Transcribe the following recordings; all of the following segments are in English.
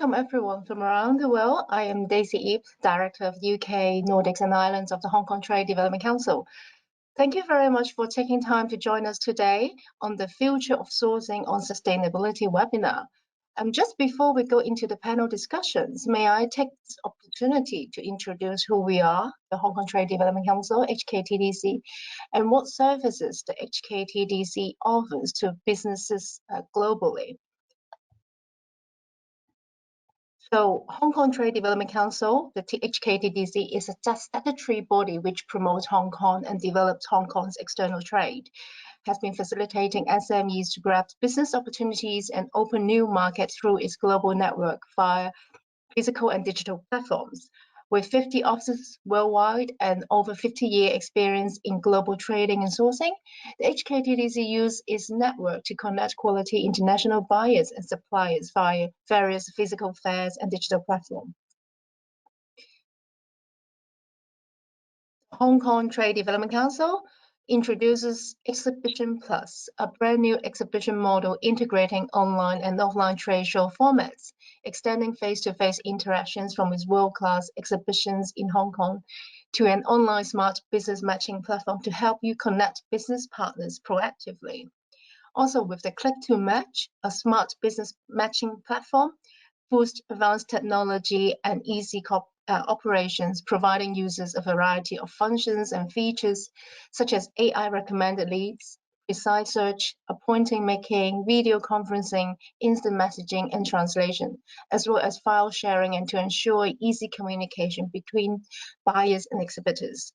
welcome everyone from around the world. I am Daisy Ip, Director of UK, Nordics and Islands of the Hong Kong Trade Development Council. Thank you very much for taking time to join us today on the Future of Sourcing on Sustainability webinar. Just before we go into the panel discussions, may I take this opportunity to introduce who we are, the Hong Kong Trade Development Council, HKTDC, and what services the HKTDC offers to businesses globally. So Hong Kong Trade Development Council, the HKTDC, is a statutory body which promotes Hong Kong and develops Hong Kong's external trade, has been facilitating SMEs to grab business opportunities and open new markets through its global network via physical and digital platforms. With 50 offices worldwide and over 50-year experience in global trading and sourcing, the HKTDC uses its network to connect quality international buyers and suppliers via various physical fairs and digital platforms. Hong Kong Trade Development Council introduces Exhibition Plus, a brand new exhibition model integrating online and offline trade show formats, extending face-to-face interactions from its world-class exhibitions in Hong Kong to an online smart business matching platform to help you connect business partners proactively. Also with the Click to Match, a smart business matching platform, boosts advanced technology and easy operations, providing users a variety of functions and features such as AI recommended leads, precise search, appointment making, video conferencing, instant messaging, and translation, as well as file sharing and to ensure easy communication between buyers and exhibitors.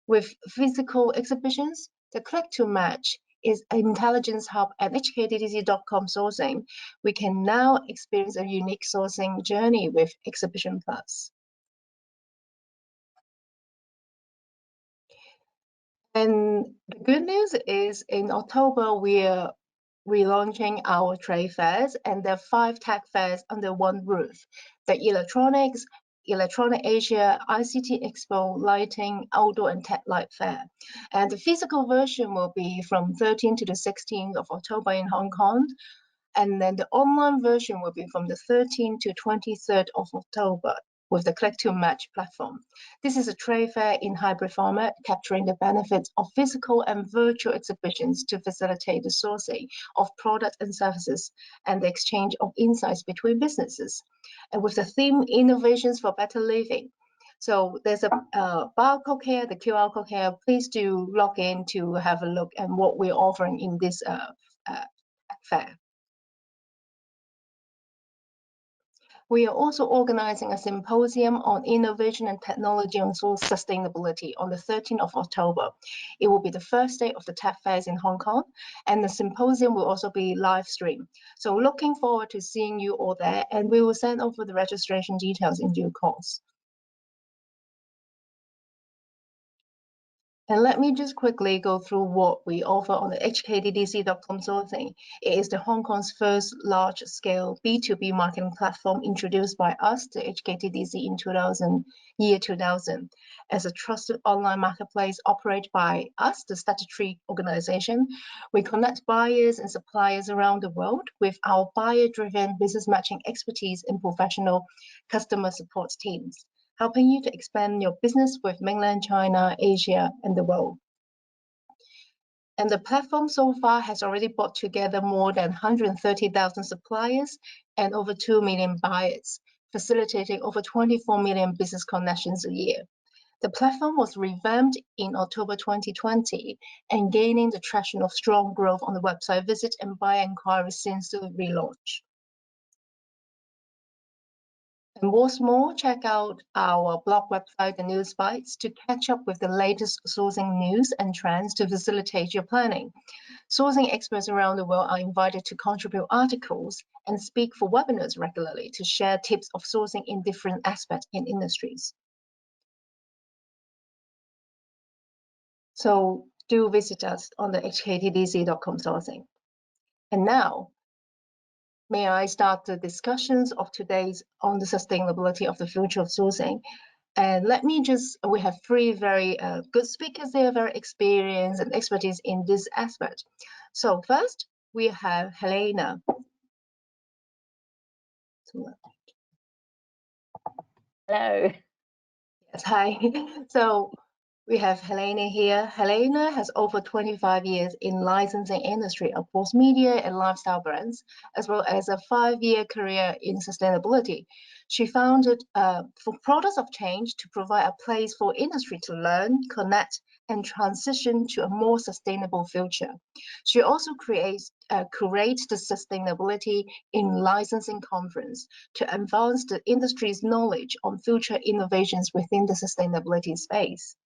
With physical exhibitions, the Click to Match is an intelligence hub at HKTDC.com sourcing. We can now experience a unique sourcing journey with Exhibition Plus. And the good news is in October, we're relaunching our trade fairs, and there are 5 tech fairs under one roof: the Electronics, Electronic Asia, ICT Expo, Lighting, Outdoor and Tech Light Fair. And the physical version will be from 13th to the 16th of October in Hong Kong. And then the online version will be from the 13th to 23rd of October with the Click to Match platform. This is a trade fair in hybrid format, capturing the benefits of physical and virtual exhibitions to facilitate the sourcing of products and services and the exchange of insights between businesses. And with the theme Innovations for Better Living. So there's a barcode here, the QR code here. Please do log in to have a look at what we're offering in this fair. We are also organizing a symposium on innovation and technology on source sustainability on the 13th of October. It will be the first day of the tech fairs in Hong Kong, and the symposium will also be live streamed. So looking forward to seeing you all there, and we will send over the registration details in due course. And let me just quickly go through what we offer on the HKTDC.com sourcing. It is the Hong Kong's first large-scale B2B marketing platform introduced by us, the HKTDC, in 2000. As a trusted online marketplace operated by us, the statutory organization, we connect buyers and suppliers around the world with our buyer-driven business matching expertise and professional customer support teams, helping you to expand your business with mainland China, Asia, and the world. And the platform so far has already brought together more than 130,000 suppliers and over 2 million buyers, facilitating over 24 million business connections a year. The platform was revamped in October 2020 and gaining the traction of strong growth on the website visit and buyer inquiries since the relaunch. And what's more, check out our blog website and news bites to catch up with the latest sourcing news and trends to facilitate your planning. Sourcing experts around the world are invited to contribute articles and speak for webinars regularly to share tips of sourcing in different aspects and industries. So do visit us on the HKTDC.com sourcing. And now, may I start the discussions of today's on the sustainability of the future of sourcing? And let me just, we have 3 very good speakers there, very experienced and expertise in this aspect. So first, we have Helena. Hello. Yes, hi. So we have Helena here. Helena has over 25 years in licensing industry of both media and lifestyle brands, as well as a 5-year career in sustainability. She founded for Products of Change to provide a place for industry to learn, connect, and transition to a more sustainable future. She also curates the Sustainability in Licensing Conference to advance the industry's knowledge on future innovations within the sustainability space.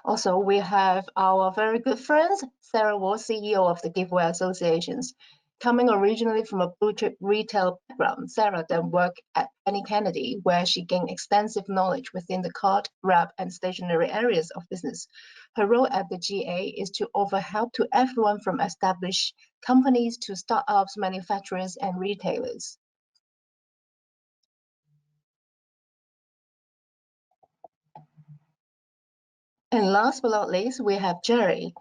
Also, we have our very good friend, Sarah Ward, CEO of the Giveaway Associations. Coming originally from a blue chip retail background, Sarah then worked at Penny Kennedy, where she gained extensive knowledge within the card, wrap, and stationery areas of business. Her role at the GA is to offer help to everyone from established companies to startups, manufacturers, and retailers. And last but not least, we have Geri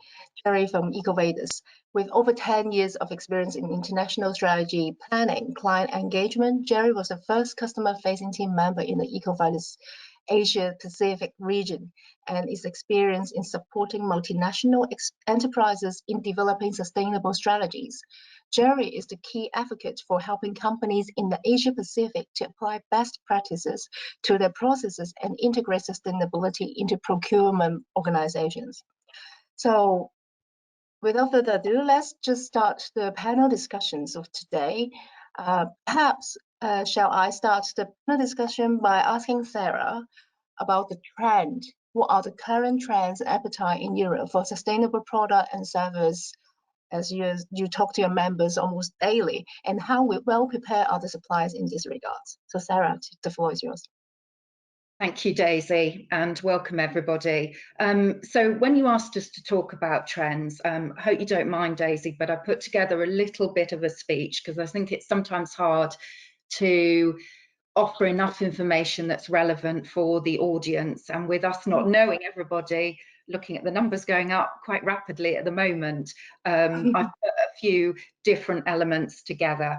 from EcoVadis. With over 10 years of experience in international strategy, planning, client engagement, Geri was the first customer-facing team member in the EcoVadis Asia Pacific region and is experienced in supporting multinational enterprises in developing sustainable strategies. Geri is the key advocate for helping companies in the Asia Pacific to apply best practices to their processes and integrate sustainability into procurement organizations. So without further ado, let's just start the panel discussions of today. Perhaps shall I start the panel discussion by asking Sarah about the trend. What are the current trends and appetite in Europe for sustainable product and service as you talk to your members almost daily, and how well prepared are the suppliers in this regard? So Sarah, the floor is yours. Thank you, Daisy, and welcome everybody. So when you asked us to talk about trends, I hope you don't mind, Daisy, but I put together a little bit of a speech because I think it's sometimes hard to offer enough information that's relevant for the audience. And with us not knowing everybody, looking at the numbers going up quite rapidly at the moment, I've put a few different elements together.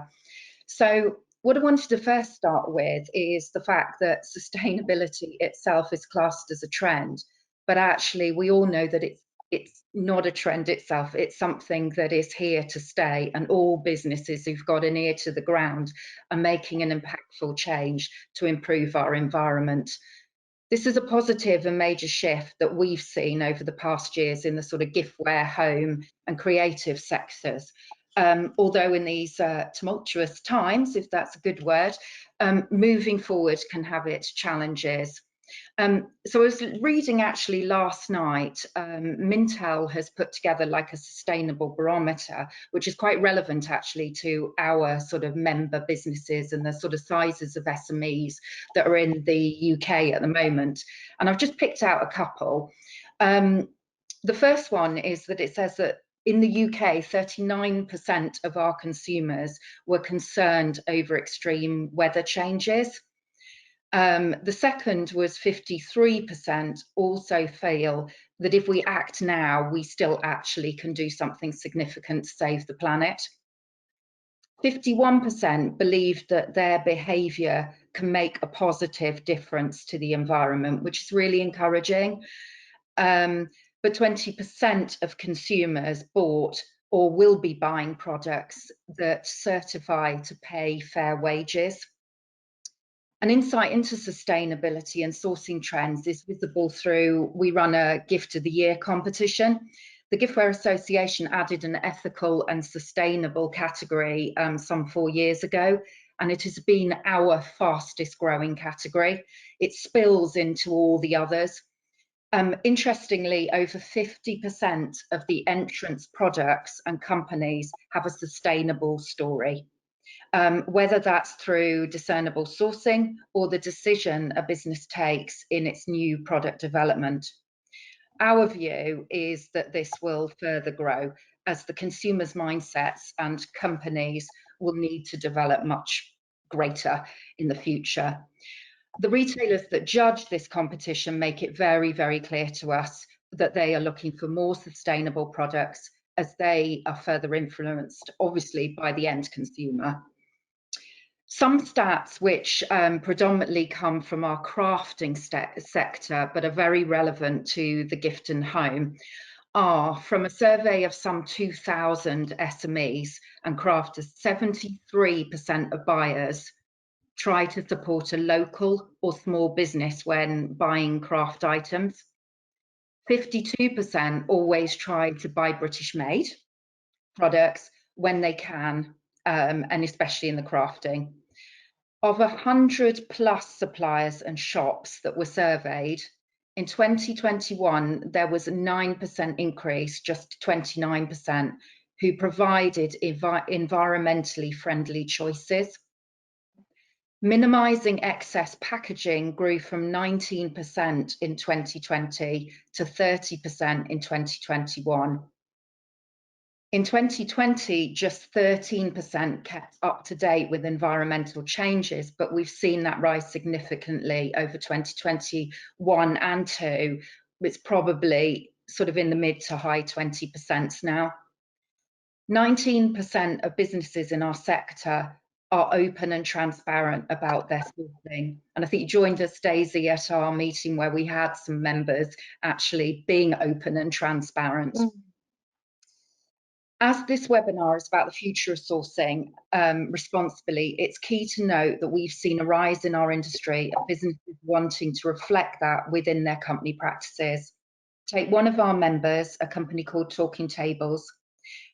So what I wanted to first start with is the fact that sustainability itself is classed as a trend, but actually we all know that it's not a trend itself. It's something that is here to stay, and all businesses who've got an ear to the ground are making an impactful change to improve our environment. This is a positive and major shift that we've seen over the past years in the sort of giftware, home and creative sectors. Although in these tumultuous times, if that's a good word, moving forward can have its challenges. So I was reading actually last night, Mintel has put together like a sustainable barometer, which is quite relevant actually to our sort of member businesses and the sort of sizes of SMEs that are in the UK at the moment. And I've just picked out a couple. The first one is that it says that in the UK, 39% of our consumers were concerned over extreme weather changes. The second was 53% also feel that if we act now, we still actually can do something significant to save the planet. 51% believe that their behaviour can make a positive difference to the environment, which is really encouraging. But 20% of consumers bought or will be buying products that certify to pay fair wages. An insight into sustainability and sourcing trends is visible through, we run a Gift of the Year competition. The Giftware Association added an ethical and sustainable category some 4 years ago, and it has been our fastest growing category. It spills into all the others. Interestingly, over 50% of the entrance products and companies have a sustainable story. Whether that's through discernible sourcing or the decision a business takes in its new product development. Our view is that this will further grow as the consumers' mindsets and companies will need to develop much greater in the future. The retailers that judge this competition make it very, very clear to us that they are looking for more sustainable products as they are further influenced, obviously, by the end consumer. Some stats which predominantly come from our crafting sector, but are very relevant to the gift and home, are from a survey of some 2,000 SMEs and crafters. 73% of buyers try to support a local or small business when buying craft items. 52% always try to buy British made products when they can, and especially in the crafting. Of 100 plus suppliers and shops that were surveyed, in 2021, there was a 9% increase, just 29%, who provided environmentally friendly choices. Minimising excess packaging grew from 19% in 2020 to 30% in 2021. In 2020, just 13% kept up to date with environmental changes, but we've seen that rise significantly over 2021 and 2. It's probably sort of in the mid to high 20% now. 19% of businesses in our sector are open and transparent about their sourcing. And I think you joined us, Daisy, at our meeting where we had some members actually being open and transparent. As this webinar is about the future of sourcing responsibly, it's key to note that we've seen a rise in our industry of businesses wanting to reflect that within their company practices. Take one of our members, a company called Talking Tables,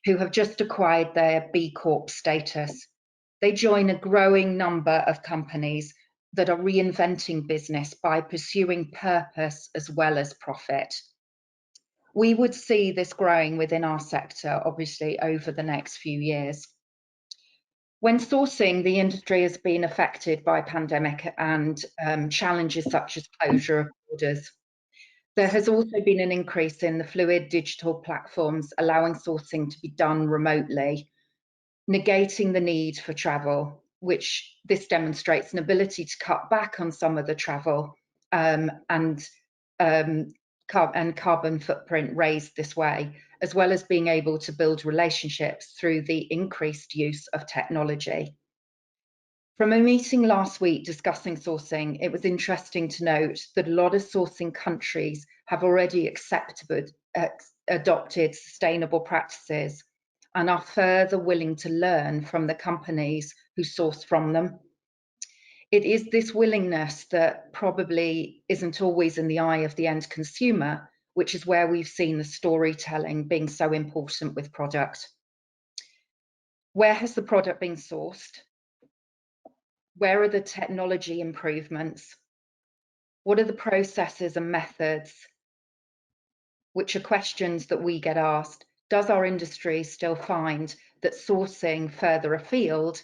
who have just acquired their B Corp status. They join a growing number of companies that are reinventing business by pursuing purpose as well as profit. We would see this growing within our sector, obviously, over the next few years. When sourcing, the industry has been affected by pandemic and challenges such as closure of borders. There has also been an increase in the fluid digital platforms, allowing sourcing to be done remotely, negating the need for travel, which this demonstrates an ability to cut back on some of the travel and carbon footprint raised this way, as well as being able to build relationships through the increased use of technology. From a meeting last week discussing sourcing, it was interesting to note that a lot of sourcing countries have already adopted sustainable practices and are further willing to learn from the companies who source from them. It is this willingness that probably isn't always in the eye of the end consumer, which is where we've seen the storytelling being so important with product. Where has the product been sourced? Where are the technology improvements? What are the processes and methods? Which are questions that we get asked. Does our industry still find that sourcing further afield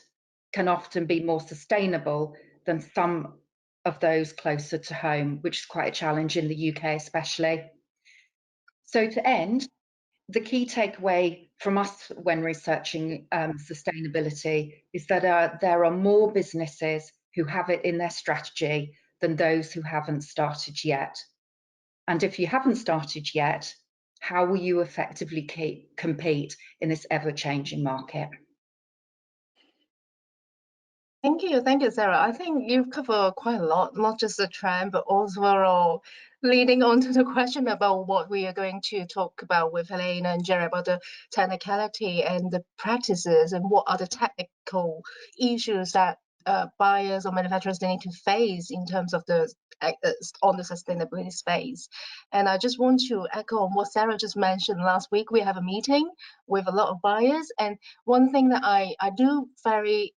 can often be more sustainable than some of those closer to home, which is quite a challenge in the UK especially. So to end, the key takeaway from us when researching sustainability is that there are more businesses who have it in their strategy than those who haven't started yet. And if you haven't started yet, how will you effectively compete in this ever-changing market? Thank you, Sarah. I think you've covered quite a lot, not just the trend, but also leading on to the question about what we are going to talk about with Helena and Geri about the technicality and the practices and what are the technical issues that buyers or manufacturers need to face in terms of the on the sustainability space. And I just want to echo on what Sarah just mentioned. Last week we have a meeting with a lot of buyers, and one thing that I do very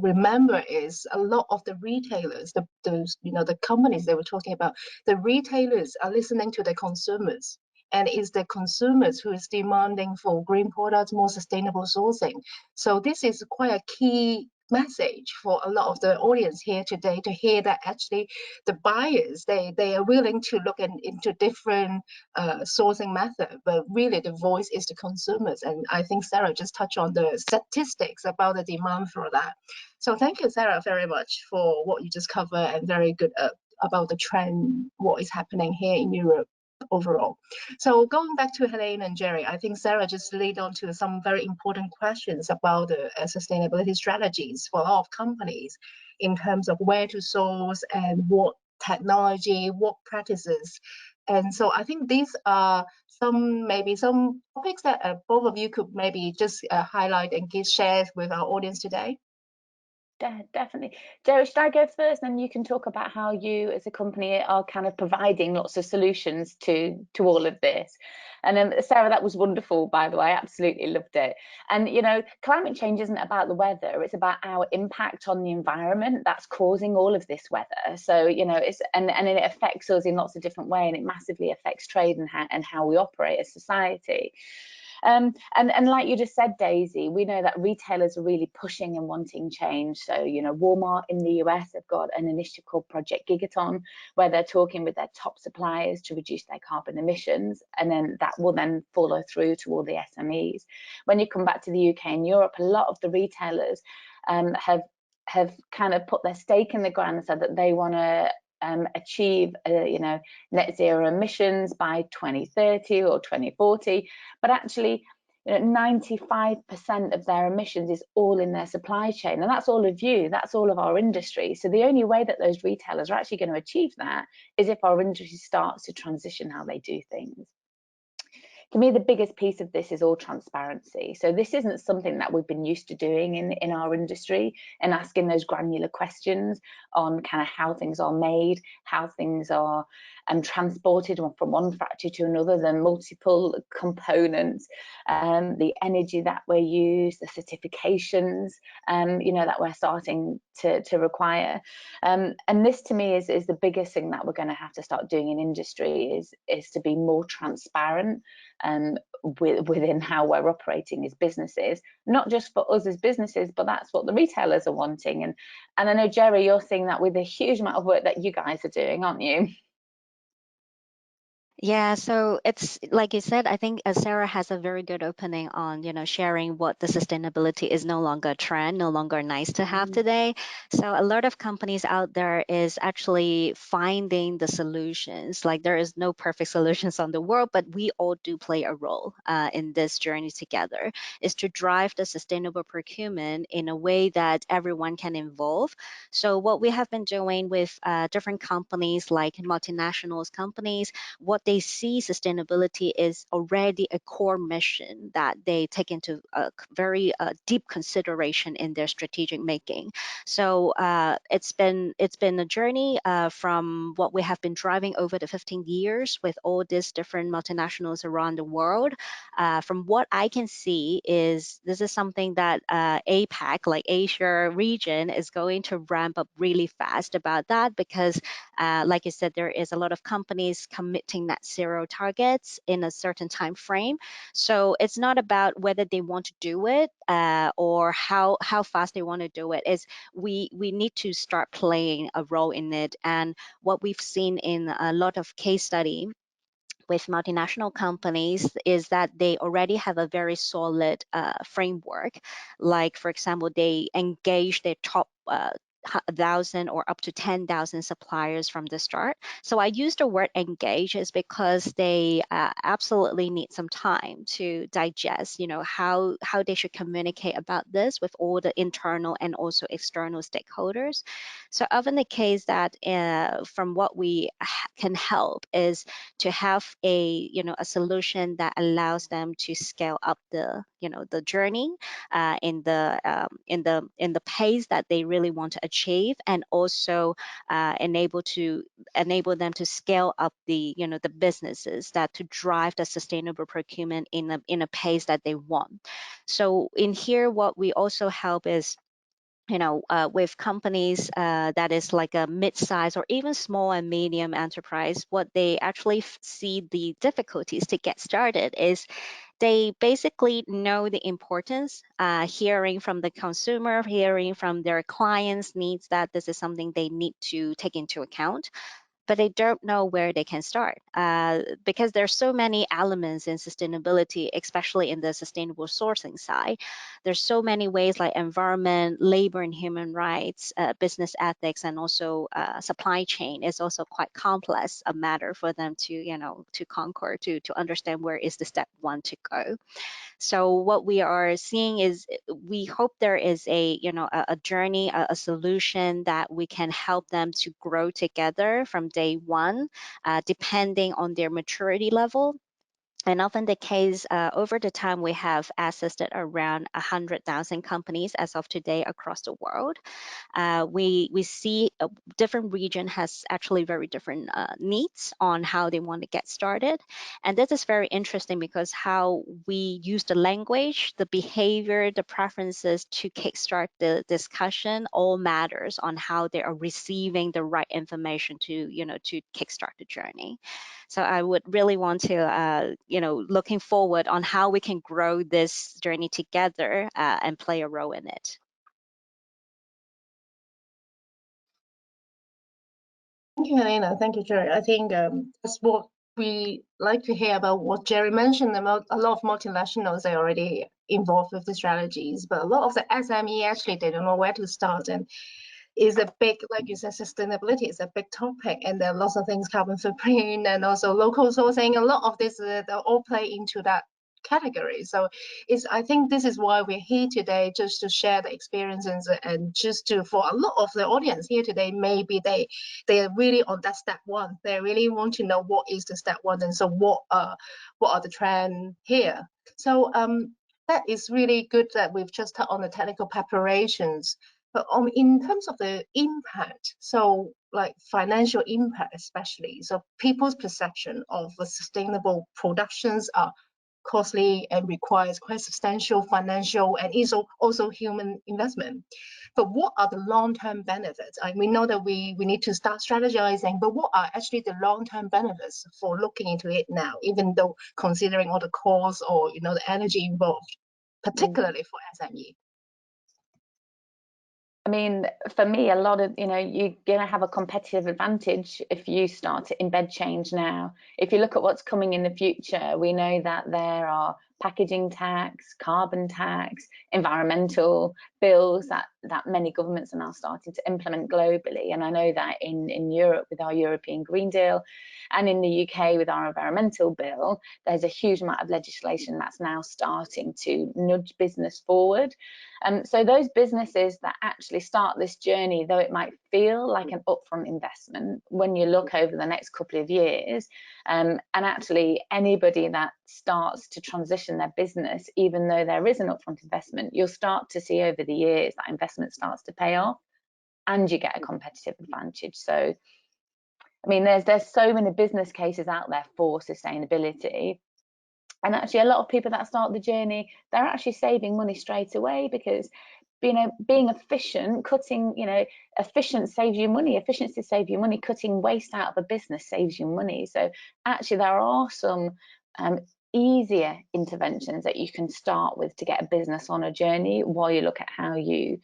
remember is a lot of the retailers, the companies they were talking about, the retailers are listening to the consumers, and it's the consumers who is demanding for green products, more sustainable sourcing. So this is quite a key message for a lot of the audience here today, to hear that actually the buyers, they are willing to look into different sourcing method, but really the voice is the consumers. And I think Sarah just touched on the statistics about the demand for that. So thank you, Sarah, very much for what you just covered, and very good about the trend, what is happening here in Europe. overall. So going back to Helena and Geri, I think Sarah just laid on to some very important questions about the sustainability strategies for a lot of companies in terms of where to source and what technology, what practices. And so I think these are maybe some topics that both of you could maybe just highlight and share with our audience today. Definitely. Geri, should I go first? Then you can talk about how you as a company are kind of providing lots of solutions to all of this. And Sarah, that was wonderful, by the way. I absolutely loved it. And, you know, climate change isn't about the weather. It's about our impact on the environment that's causing all of this weather. So, you know, and it affects us in lots of different ways, and it massively affects trade and how we operate as society. And like you just said, Daisy, we know that retailers are really pushing and wanting change. So, you know, Walmart in the US have got an initiative called Project Gigaton, where they're talking with their top suppliers to reduce their carbon emissions, and then that will then follow through to all the SMEs. When you come back to the UK and Europe, a lot of the retailers have kind of put their stake in the ground and said that they want to achieve you know, net zero emissions by 2030 or 2040, but actually, you know, 95% of their emissions is all in their supply chain, and that's all of you, that's all of our industry. So the only way that those retailers are actually going to achieve that is if our industry starts to transition how they do things. To me, the biggest piece of this is all transparency. So this isn't something that we've been used to doing in our industry, and asking those granular questions on kind of how things are made, how things are transported from one factory to another, the multiple components, the energy that we use, the certifications, you know, that we're starting to require. And this to me is the biggest thing that we're going to have to start doing in industry is to be more transparent within how we're operating as businesses, not just for us as businesses, but that's what the retailers are wanting. And I know, Geri, you're seeing that with a huge amount of work that you guys are doing, aren't you? Yeah, so it's like you said, I think Sarah has a very good opening on, you know, sharing what the sustainability is no longer a trend, no longer nice to have today. So a lot of companies out there is actually finding the solutions. Like there is no perfect solutions on the world, but we all do play a role in this journey together, is to drive the sustainable procurement in a way that everyone can involve. So what we have been doing with different companies like multinationals companies, what they see sustainability is already a core mission that they take into a very deep consideration in their strategic making. So it's been a journey from what we have been driving over the 15 years with all these different multinationals around the world. From what I can see is this is something that APAC, like Asia region, is going to ramp up really fast about that, because like you said, there is a lot of companies committing net zero targets in a certain time frame. So it's not about whether they want to do it or how fast they want to do it. Is we need to start playing a role in it. And what we've seen in a lot of case study with multinational companies is that they already have a very solid framework. Like, for example, they engage their top 1,000 or up to 10,000 suppliers from the start. So I use the word engage is because they absolutely need some time to digest, you know, how they should communicate about this with all the internal and also external stakeholders. So often the case that from what we can help is to have a solution that allows them to scale up the the journey in the pace that they really want to achieve, and also enable them to scale up the the businesses that to drive the sustainable procurement in a pace that they want. So in here, what we also help is with companies that is like a mid-size or even small and medium enterprise, what they actually see the difficulties to get started is they basically know the importance, hearing from the consumer, hearing from their clients' needs that this is something they need to take into account. but they don't know where they can start because there's so many elements in sustainability, especially in the sustainable sourcing side. There's so many ways like environment, labor and human rights, business ethics, and also supply chain is also quite complex a matter for them to, to conquer, to understand where is the step one to go. So what we are seeing is we hope there is a journey, a solution that we can help them to grow together from day one, depending on their maturity level. And often the case, over the time, we have assisted around 100,000 companies as of today across the world. We see a different region has actually very different needs on how they want to get started. And this is very interesting because how we use the language, the behavior, the preferences to kickstart the discussion all matters on how they are receiving the right information to, to kickstart the journey. So I would really want to, looking forward on how we can grow this journey together and play a role in it. Thank you, Helena. Thank you, Geri. I think that's what we like to hear about what Geri mentioned about a lot of multinationals are already involved with the strategies, but a lot of the SME actually they don't know where to start, and is a big, like you said, sustainability is a big topic, and there are lots of things, carbon footprint and also local sourcing. A lot of this they all play into that category. So I think this is why we're here today, just to share the experiences and just to, for a lot of the audience here today, maybe they are really on that step one. They really want to know what is the step one, and so what are the trends here. So that is really good that we've just touched on the technical preparations. But in terms of the impact, so like financial impact especially, so people's perception of the sustainable productions are costly and requires quite substantial financial and also human investment. But what are the long-term benefits? We know that we need to start strategizing, but what are actually the long-term benefits for looking into it now, even though considering all the costs or the energy involved, particularly for SME? I mean, for me, a lot of, you're going to have a competitive advantage if you start to embed change now. If you look at what's coming in the future, we know that there are packaging tax, carbon tax, environmental bills that many governments are now starting to implement globally. And I know that in Europe with our European Green Deal and in the UK with our environmental bill, there's a huge amount of legislation that's now starting to nudge business forward. So those businesses that actually start this journey, though it might feel like an upfront investment, when you look over the next couple of years, and actually anybody that starts to transition their business, even though there is an upfront investment, you'll start to see over the years that investment starts to pay off and you get a competitive advantage. So, I mean, there's so many business cases out there for sustainability. And actually, a lot of people that start the journey, they're actually saving money straight away because, being efficient, efficient saves you money. Efficiency saves you money. Cutting waste out of a business saves you money. So actually, there are some easier interventions that you can start with to get a business on a journey while you look at how you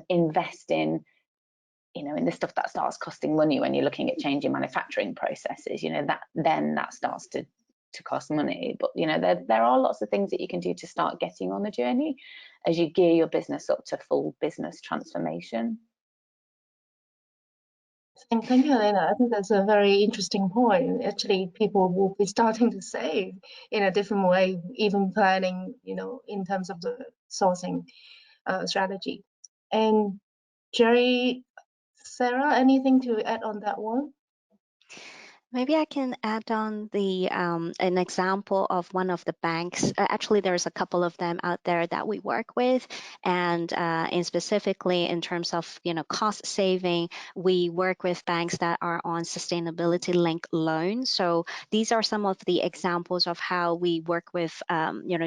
invest in in the stuff that starts costing money when you're looking at changing manufacturing processes. That starts to cost money. But there are lots of things that you can do to start getting on the journey as you gear your business up to full business transformation. Thank you, Helena. I think that's a very interesting point. Actually, people will be starting to save in a different way, even planning, in terms of the sourcing strategy. And Geri, Sarah, anything to add on that one? Maybe I can add on an example of one of the banks. Actually, there's a couple of them out there that we work with, and specifically in terms of cost saving, we work with banks that are on sustainability-linked loans. So these are some of the examples of how we work with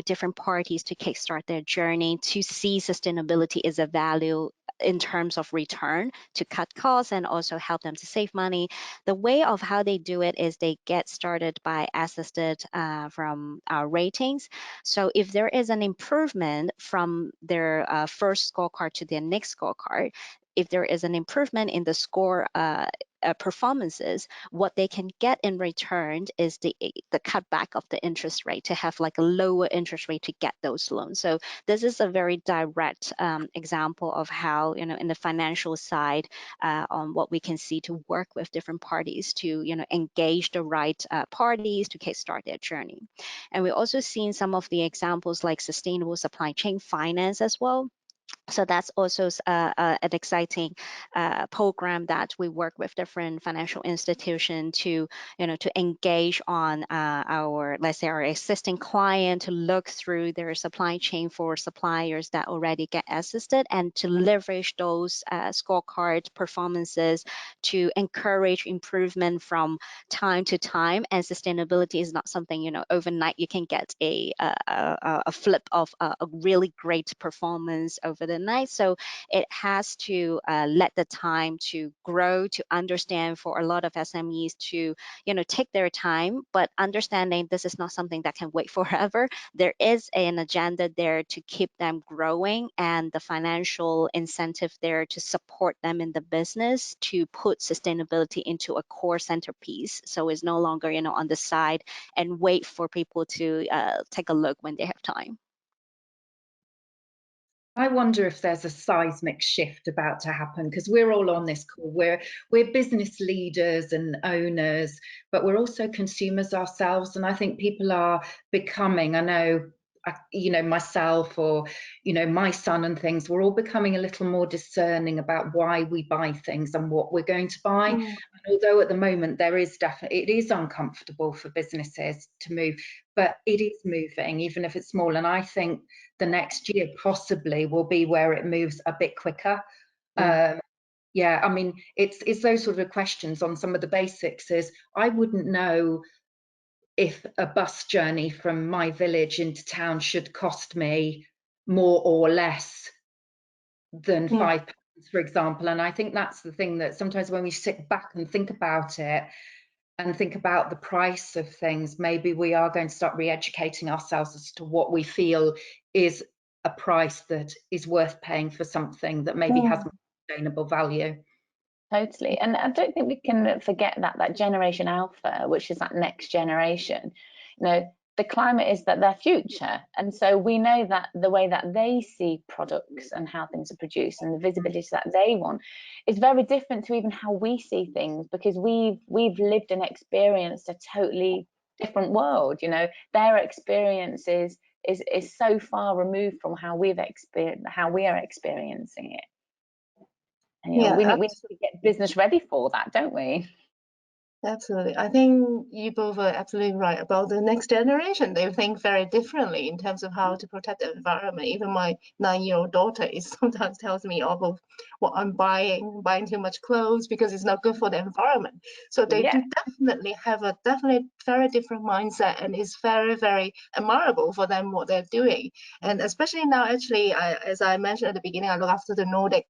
different parties to kickstart their journey to see sustainability as a value in terms of return to cut costs and also help them to save money. The way of how they do it is they get started by assisted from our ratings. So if there is an improvement from their first scorecard to their next scorecard, if there is an improvement in the score performances, what they can get in return is the cutback of the interest rate, to have like a lower interest rate to get those loans. So this is a very direct example of how, you know, in the financial side, on what we can see to work with different parties to, you know, engage the right parties to kickstart their journey. And we also seen some of the examples like sustainable supply chain finance as well. So that's also an exciting program that we work with different financial institutions to, you know, to engage on our, let's say, our existing client, to look through their supply chain for suppliers that already get assisted, and to leverage those scorecard performances to encourage improvement from time to time. And sustainability is not something, you know, overnight you can get a flip of a really great performance over the night. So it has to let the time to grow, to understand, for a lot of SMEs to, you know, take their time, but understanding this is not something that can wait forever. There is an agenda there to keep them growing, and the financial incentive there to support them in the business, to put sustainability into a core centerpiece. So it's no longer, you know, on the side and wait for people to take a look when they have time. I wonder if there's a seismic shift about to happen, because we're all on this call. We're business leaders and owners, but we're also consumers ourselves. And I think people are becoming, I know, you know, myself or, you know, my son and things, we're all becoming a little more discerning about why we buy things and what we're going to buy. And although at the moment there is definitely, it is uncomfortable for businesses to move, but it is moving, even if it's small. And I think the next year possibly will be where it moves a bit quicker. Yeah, I mean, it's those sort of questions on some of the basics. Is I wouldn't know if a bus journey from my village into town should cost me more or less than £5, for example. And I think that's the thing, that sometimes when we sit back and think about it and think about the price of things, maybe we are going to start re-educating ourselves as to what we feel is a price that is worth paying for something that maybe has more sustainable value. Totally. And I don't think we can forget that generation alpha, which is that next generation, you know, the climate is that their future. And so we know that the way that they see products and how things are produced and the visibility that they want is very different to even how we see things, because we've lived and experienced a totally different world. You know, their experience is so far removed from how we are experiencing it. And, you know, we need to get business ready for that, don't we? Absolutely. I think you both are absolutely right about the next generation. They think very differently in terms of how to protect the environment. Even my 9-year-old daughter is sometimes tells me off of what I'm buying too much clothes because it's not good for the environment. So they do definitely have a very different mindset, and it's very, very admirable for them what they're doing. And especially now, actually, as I mentioned at the beginning, I look after the Nordic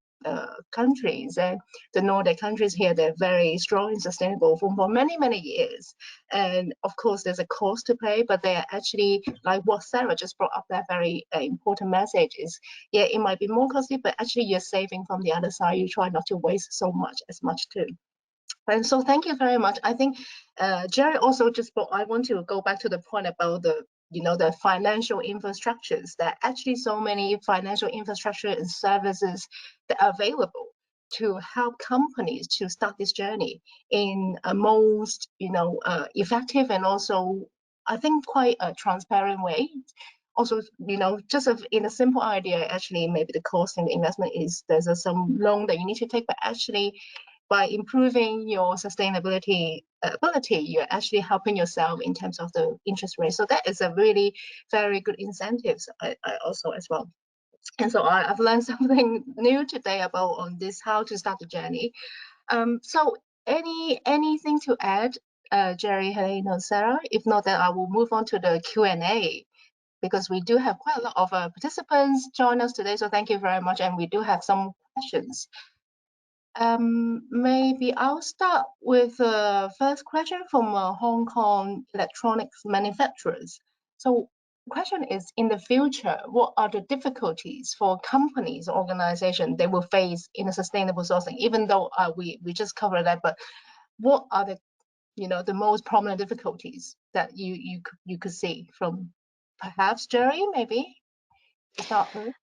countries, and the Nordic countries here, they're very strong and sustainable for many years. And of course there's a cost to pay, but they're actually, like what Sarah just brought up, that very important message is, yeah, it might be more costly, but actually you're saving from the other side. You try not to waste so much too. And so thank you very much. I think Geri also just brought, I want to go back to the point about the, you know, the financial infrastructures, that actually so many financial infrastructure and services that are available to help companies to start this journey in a most, you know, effective and also, I think, quite a transparent way. Also, you know, just in a simple idea, actually, maybe the cost and the investment is there's some loan that you need to take, but actually, by improving your sustainability ability, you're actually helping yourself in terms of the interest rate. So that is a really very good incentive I also as well. And so I've learned something new today about on this, how to start the journey. So anything to add, Geri, Helena, Sarah? If not, then I will move on to the Q&A, because we do have quite a lot of participants join us today. So thank you very much. And we do have some questions. Maybe I'll start with the first question from Hong Kong electronics manufacturers. So question is, in the future, what are the difficulties for companies or organizations they will face in a sustainable sourcing? Even though we just covered that, but what are the the most prominent difficulties that you could see from perhaps Geri, maybe to start with?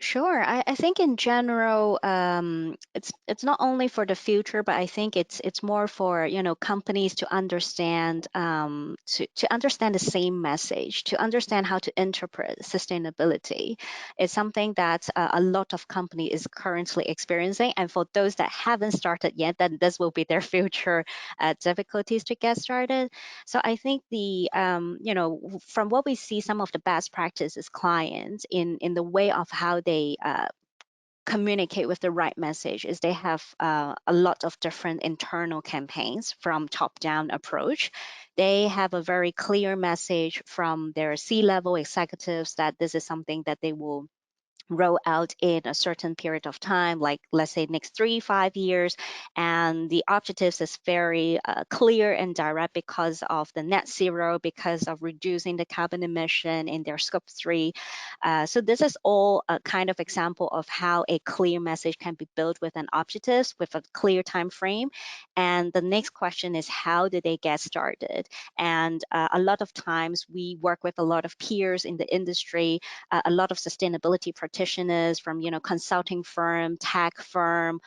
Sure. I think in general, it's not only for the future, but I think it's more for companies to understand to understand the same message, to understand how to interpret sustainability. It's something that a lot of companies is currently experiencing, and for those that haven't started yet, then this will be their future difficulties to get started. So I think from what we see, some of the best practices clients in the way of how they communicate with the right message is they have a lot of different internal campaigns from top-down approach. They have a very clear message from their C-level executives that this is something that they will roll out in a certain period of time, like let's say next 3-5 years, and the objectives is very clear and direct because of the net zero, because of reducing the carbon emission in their scope 3. So this is all a kind of example of how a clear message can be built with an objectives with a clear time frame. And the next question is, how do they get started? And a lot of times we work with a lot of peers in the industry, a lot of sustainability practitioners from consulting firm, tech firm,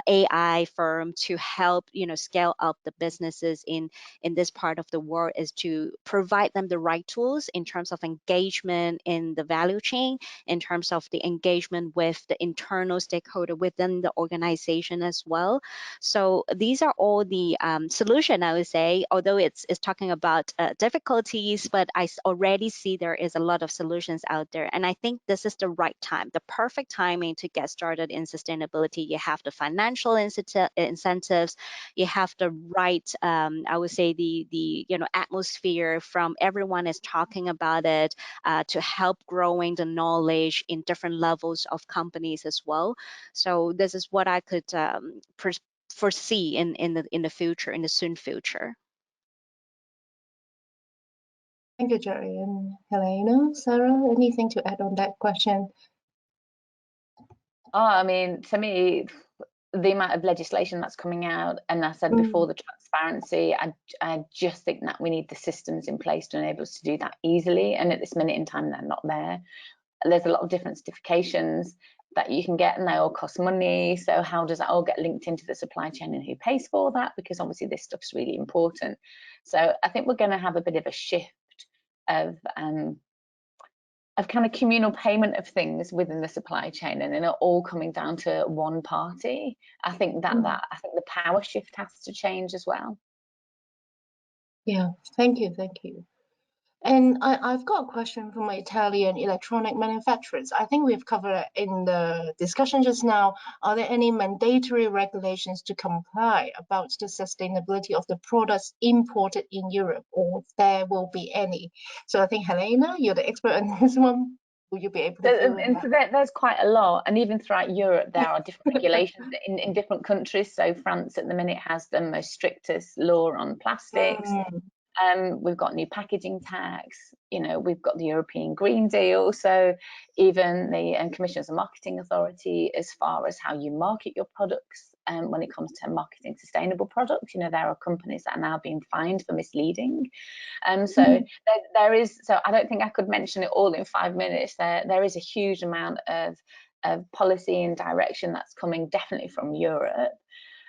AI firm, to help scale up the businesses in this part of the world, is to provide them the right tools in terms of engagement in the value chain, in terms of the engagement with the internal stakeholder within the organization as well. So these are all the solution, I would say, although it's talking about difficulties, but I already see there is a lot of solutions out there. And I think this is the right time, the perfect timing to get started in sustainability. You have the financial incentives, you have the right, I would say the atmosphere from everyone is talking about it, to help growing the knowledge in different levels of companies as well. So this is what I could foresee in the future, in the soon future. Thank you, Geri and Helena. Sarah, anything to add on that question? I mean, to me, the amount of legislation that's coming out, and I said before, the transparency, I just think that we need the systems in place to enable us to do that easily. And at this minute in time, they're not there. There's a lot of different certifications that you can get, and they all cost money. So how does that all get linked into the supply chain, and who pays for that? Because obviously this stuff's really important. So I think we're going to have a bit of a shift of kind of communal payment of things within the supply chain, and then it all coming down to one party. I think that I think the power shift has to change as well. Yeah, thank you. And I've got a question from Italian electronic manufacturers. I think we've covered in the discussion just now. Are there any mandatory regulations to comply about the sustainability of the products imported in Europe, or if there will be any? So I think, Helena, you're the expert on this one. Will you be able to So there's quite a lot, and even throughout Europe there are different regulations in different countries. So France at the minute has the most strictest law on plastics. We've got new packaging tax, we've got the European Green Deal. So even the Commission and Marketing Authority, as far as how you market your products, when it comes to marketing sustainable products, there are companies that are now being fined for misleading. So there is, so I don't think I could mention it all in 5 minutes. There is a huge amount of policy and direction that's coming definitely from Europe.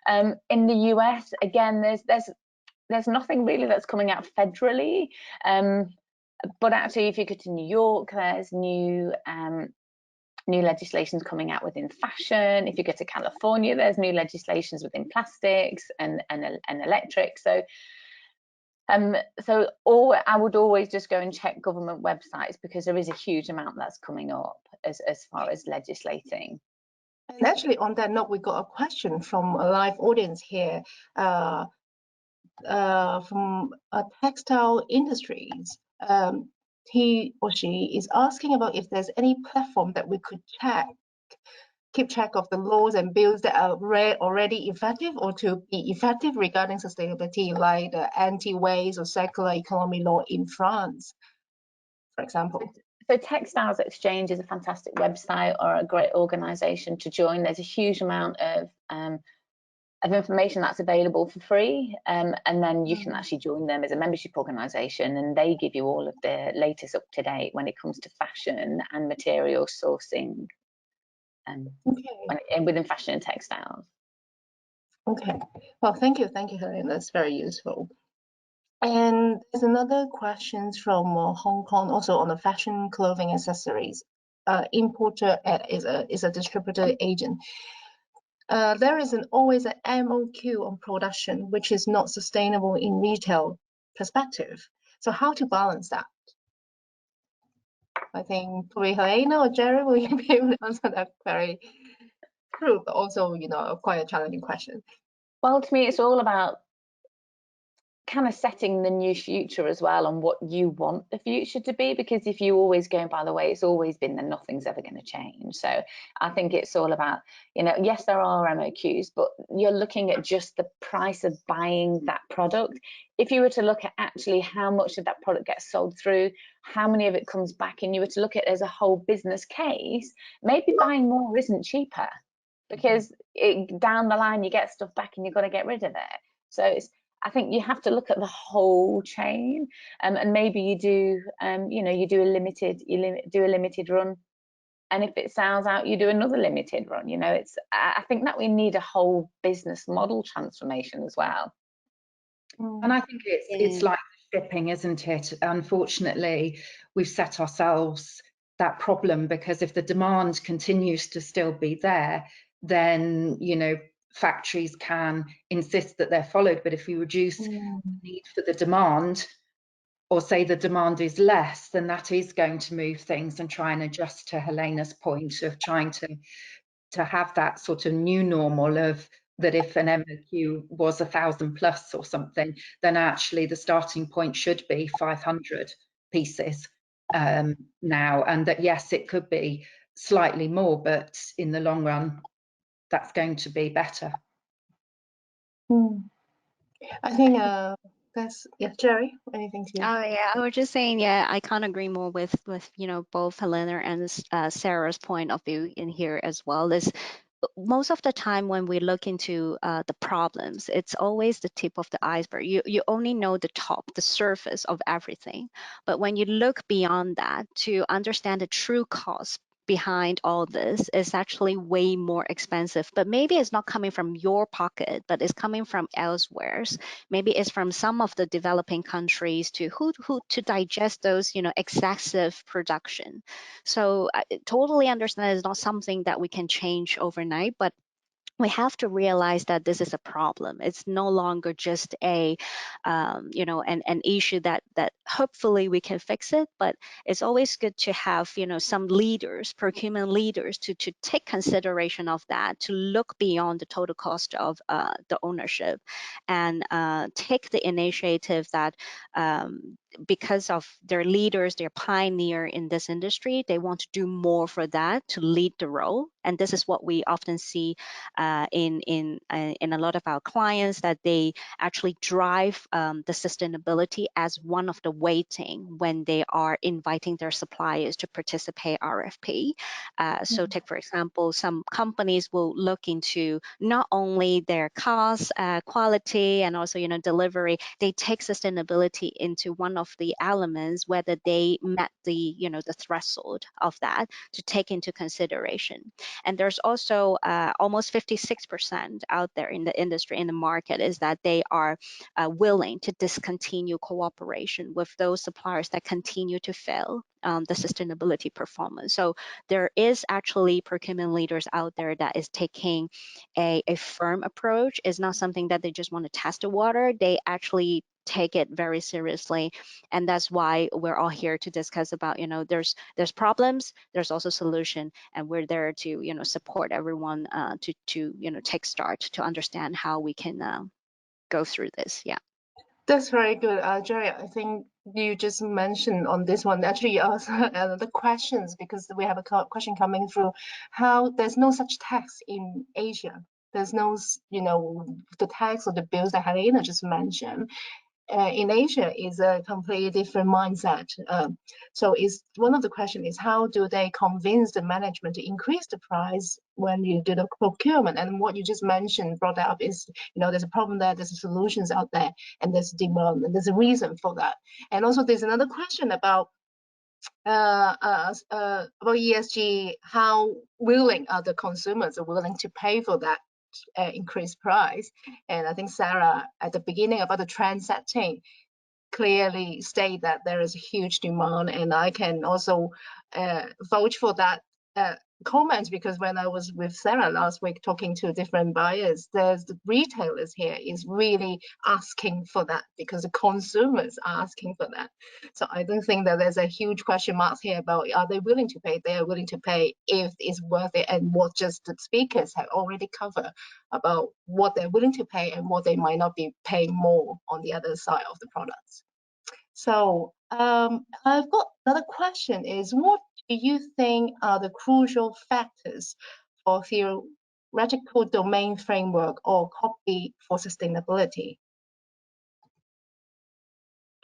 In the US, again, there's nothing really that's coming out federally, but actually if you go to New York, there's new legislations coming out within fashion. If you go to California, there's new legislations within plastics and electric. So I would always just go and check government websites, because there is a huge amount that's coming up as far as legislating. And actually, on that note, we got a question from a live audience here. From textile industries, he or she is asking about if there's any platform that we could keep track of the laws and bills that are already effective or to be effective regarding sustainability, like the anti-waste or circular economy law in France. for example? So Textiles Exchange is a fantastic website or a great organisation to join. There's a huge amount of information that's available for free, and then you can actually join them as a membership organisation, and they give you all of the latest up to date when it comes to fashion and material sourcing, Okay. within fashion and textiles. Okay. Well, thank you, Helena. That's very useful. And there's another question from Hong Kong, also on the fashion, clothing, accessories. Importer is a distributor agent. There is always an MOQ on production, which is not sustainable in retail perspective. So how to balance that? I think probably Helena or Geri will you be able to answer that very true, but also quite a challenging question. Well, to me, it's all about kind of setting the new future as well on what you want the future to be, because if you always go by the way it's always been, then nothing's ever going to change. So I think it's all about, yes, there are MOQs, but you're looking at just the price of buying that product. If you were to look at actually how much of that product gets sold through, how many of it comes back, and you were to look at it as a whole business case, maybe buying more isn't cheaper, because down the line you get stuff back and you've got to get rid of it. So I think you have to look at the whole chain, and maybe you do, you do a limited run, and if it sells out, you do another limited run. I think that we need a whole business model transformation as well. And I think it's like shipping, isn't it? Unfortunately, we've set ourselves that problem, because if the demand continues to still be there, then factories can insist that they're followed. But if we reduce the need for the demand, or say the demand is less, then that is going to move things and try and adjust to Helena's point of trying to have that sort of new normal of that if an MOQ was 1,000 plus or something, then actually the starting point should be 500 pieces now, and that yes, it could be slightly more, but in the long run, that's going to be better. I think that's Geri. Anything to? Oh yeah, I was just saying, I can't agree more with both Helena and Sarah's point of view in here as well. Is most of the time when we look into the problems, it's always the tip of the iceberg. You only know the top, the surface of everything. But when you look beyond that to understand the true cause behind all this, is actually way more expensive. But maybe it's not coming from your pocket, but it's coming from elsewhere. Maybe it's from some of the developing countries to who to digest those excessive production. So I totally understand it's not something that we can change overnight, but we have to realize that this is a problem. It's no longer just an issue that hopefully we can fix it, but it's always good to have some leaders, procurement leaders, to take consideration of that, to look beyond the total cost of the ownership, and take the initiative that because of their leaders, their pioneer in this industry, they want to do more for that, to lead the role. And this is what we often see in a lot of our clients, that they actually drive the sustainability as one of the weighting when they are inviting their suppliers to participate RFP. So take, for example, some companies will look into not only their cost, quality, and also delivery. They take sustainability into one of the elements, whether they met the the threshold of that, to take into consideration. And there's also almost 56% out there in the industry, in the market, is that they are willing to discontinue cooperation with those suppliers that continue to fail the sustainability performance. So there is actually procurement leaders out there that is taking a firm approach. It's not something that they just want to test the water. They actually take it very seriously, and that's why we're all here to discuss about there's problems, there's also solution, and we're there to support everyone to take start to understand how we can go through this. That's very good, Geri. I think you just mentioned on this one actually also the questions, because we have a question coming through, how there's no such tax in Asia. There's no the tax or the bills that Helena just mentioned. in Asia is a completely different mindset. So is one of the questions is how do they convince the management to increase the price when you do the procurement? And what you just mentioned brought up is, there's a problem there, there's solutions out there, and there's demand, and there's a reason for that. And also there's another question about ESG, how willing are the consumers willing to pay for that increased price? And I think Sarah, at the beginning about the trend setting, clearly state that there is a huge demand, and I can also vouch for that comment, because when I was with Sarah last week talking to different buyers, there's the retailers here is really asking for that because the consumers are asking for that. So I don't think that there's a huge question mark here about are they willing to pay. They are willing to pay if it's worth it, and what just the speakers have already covered about what they're willing to pay and what they might not be paying more on the other side of the products. So I've got another question is, what do you think are the crucial factors for theoretical domain framework or copy for sustainability?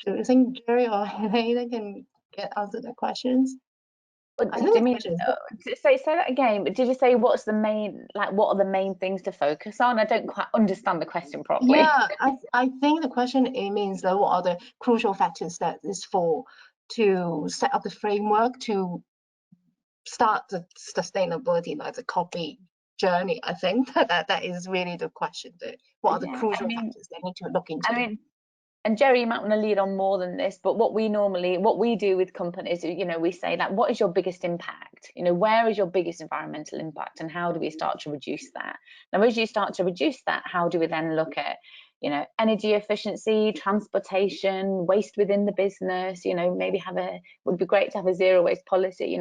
Do you think Geri or Helena can answer the questions? Do you mean, say that again, but did you say what's the main, what are the main things to focus on? I don't quite understand the question properly. Yeah, I think the question, it means that what are the crucial factors that is for to set up the framework to start the sustainability, like the copy journey. I think that is really the question. What are the crucial factors they need to look into? And Geri, you might want to lead on more than this, but what we do with companies, we say that, what is your biggest impact? Where is your biggest environmental impact, and how do we start to reduce that? Now, as you start to reduce that, how do we then look at, energy efficiency, transportation, waste within the business? Maybe would be great to have a zero waste policy.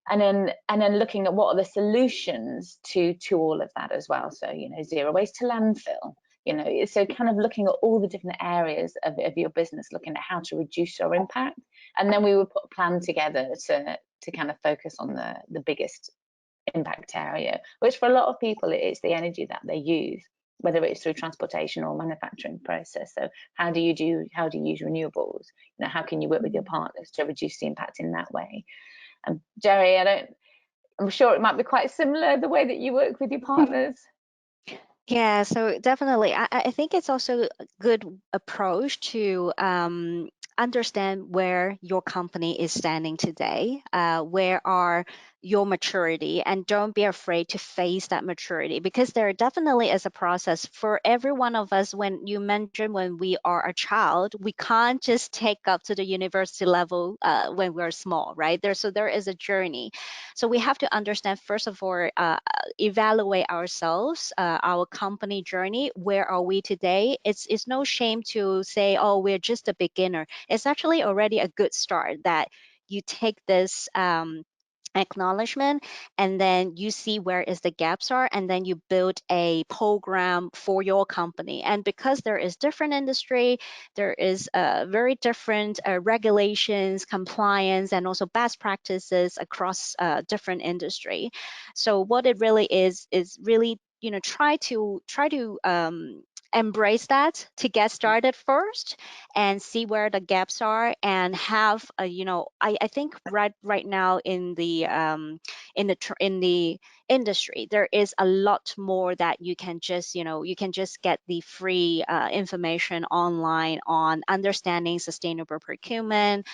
And then looking at what are the solutions to all of that as well. So zero waste to landfill. So kind of looking at all the different areas of your business, looking at how to reduce your impact, and then we would put a plan together to kind of focus on the biggest impact area, which for a lot of people it's the energy that they use, whether it's through transportation or manufacturing process. So how do you use renewables? How can you work with your partners to reduce the impact in that way? And Geri, I'm sure it might be quite similar the way that you work with your partners. Yeah, so definitely. I think it's also a good approach to understand where your company is standing today, where are your maturity, and don't be afraid to face that maturity, because there definitely is a process for every one of us. When you mentioned when we are a child, we can't just take up to the university level when we're small, right? There is a journey. So we have to understand, first of all, evaluate ourselves, our company journey. Where are we today? It's no shame to say, oh, we're just a beginner. It's actually already a good start that you take this acknowledgement, and then you see where is the gaps are, and then you build a program for your company. And because there is different industry, there is very different regulations, compliance, and also best practices across different industry. So what it really is really try to embrace that to get started first, and see where the gaps are, and have I think right now in the industry, there is a lot more that you can just get the free information online on understanding sustainable procurement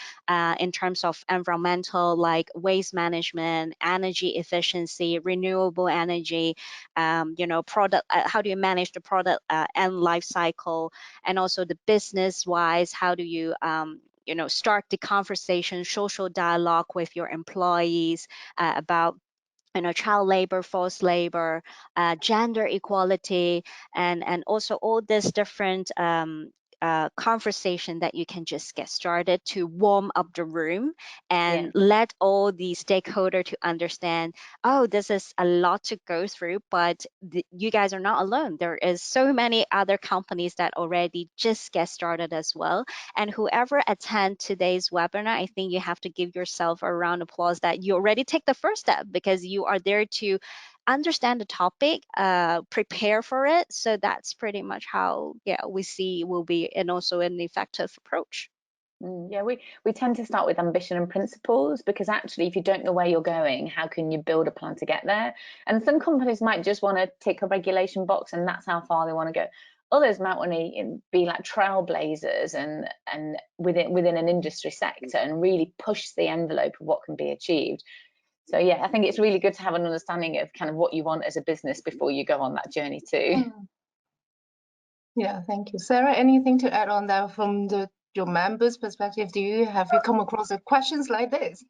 in terms of environmental, like waste management, energy efficiency, renewable energy, product, how do you manage the product and life cycle, and also the business wise, how do you start the conversation, social dialogue with your employees about child labor, forced labor, gender equality, and also all this different conversation that you can just get started to warm up the room, and let all the stakeholder to understand, oh, this is a lot to go through, but you guys are not alone. There is so many other companies that already just get started as well. And whoever attend today's webinar, I think you have to give yourself a round of applause that you already take the first step, because you are there to understand the topic, prepare for it. So that's pretty much how, we see will be, and also an effective approach. Yeah, we tend to start with ambition and principles, because actually if you don't know where you're going, how can you build a plan to get there? And some companies might just want to tick a regulation box and that's how far they want to go. Others might want to be like trailblazers and within an industry sector and really push the envelope of what can be achieved. So yeah, I think it's really good to have an understanding of kind of what you want as a business before you go on that journey too. Yeah, thank you. Sarah, anything to add on that from your members' perspective? Have you come across questions like this?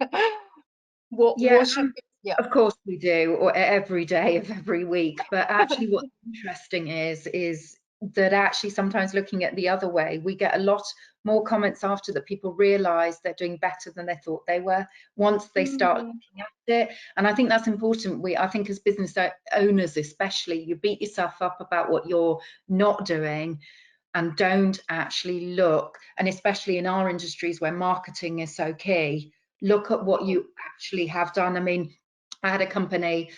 Yeah, of course we do, or every day of every week. But actually what's interesting is that actually sometimes looking at the other way, we get a lot more comments after that people realize they're doing better than they thought they were once they start looking at it. And I think that's important. I think as business owners especially, you beat yourself up about what you're not doing and don't actually look, and especially in our industries where marketing is so key, look at what you actually have done. I mean, I had a company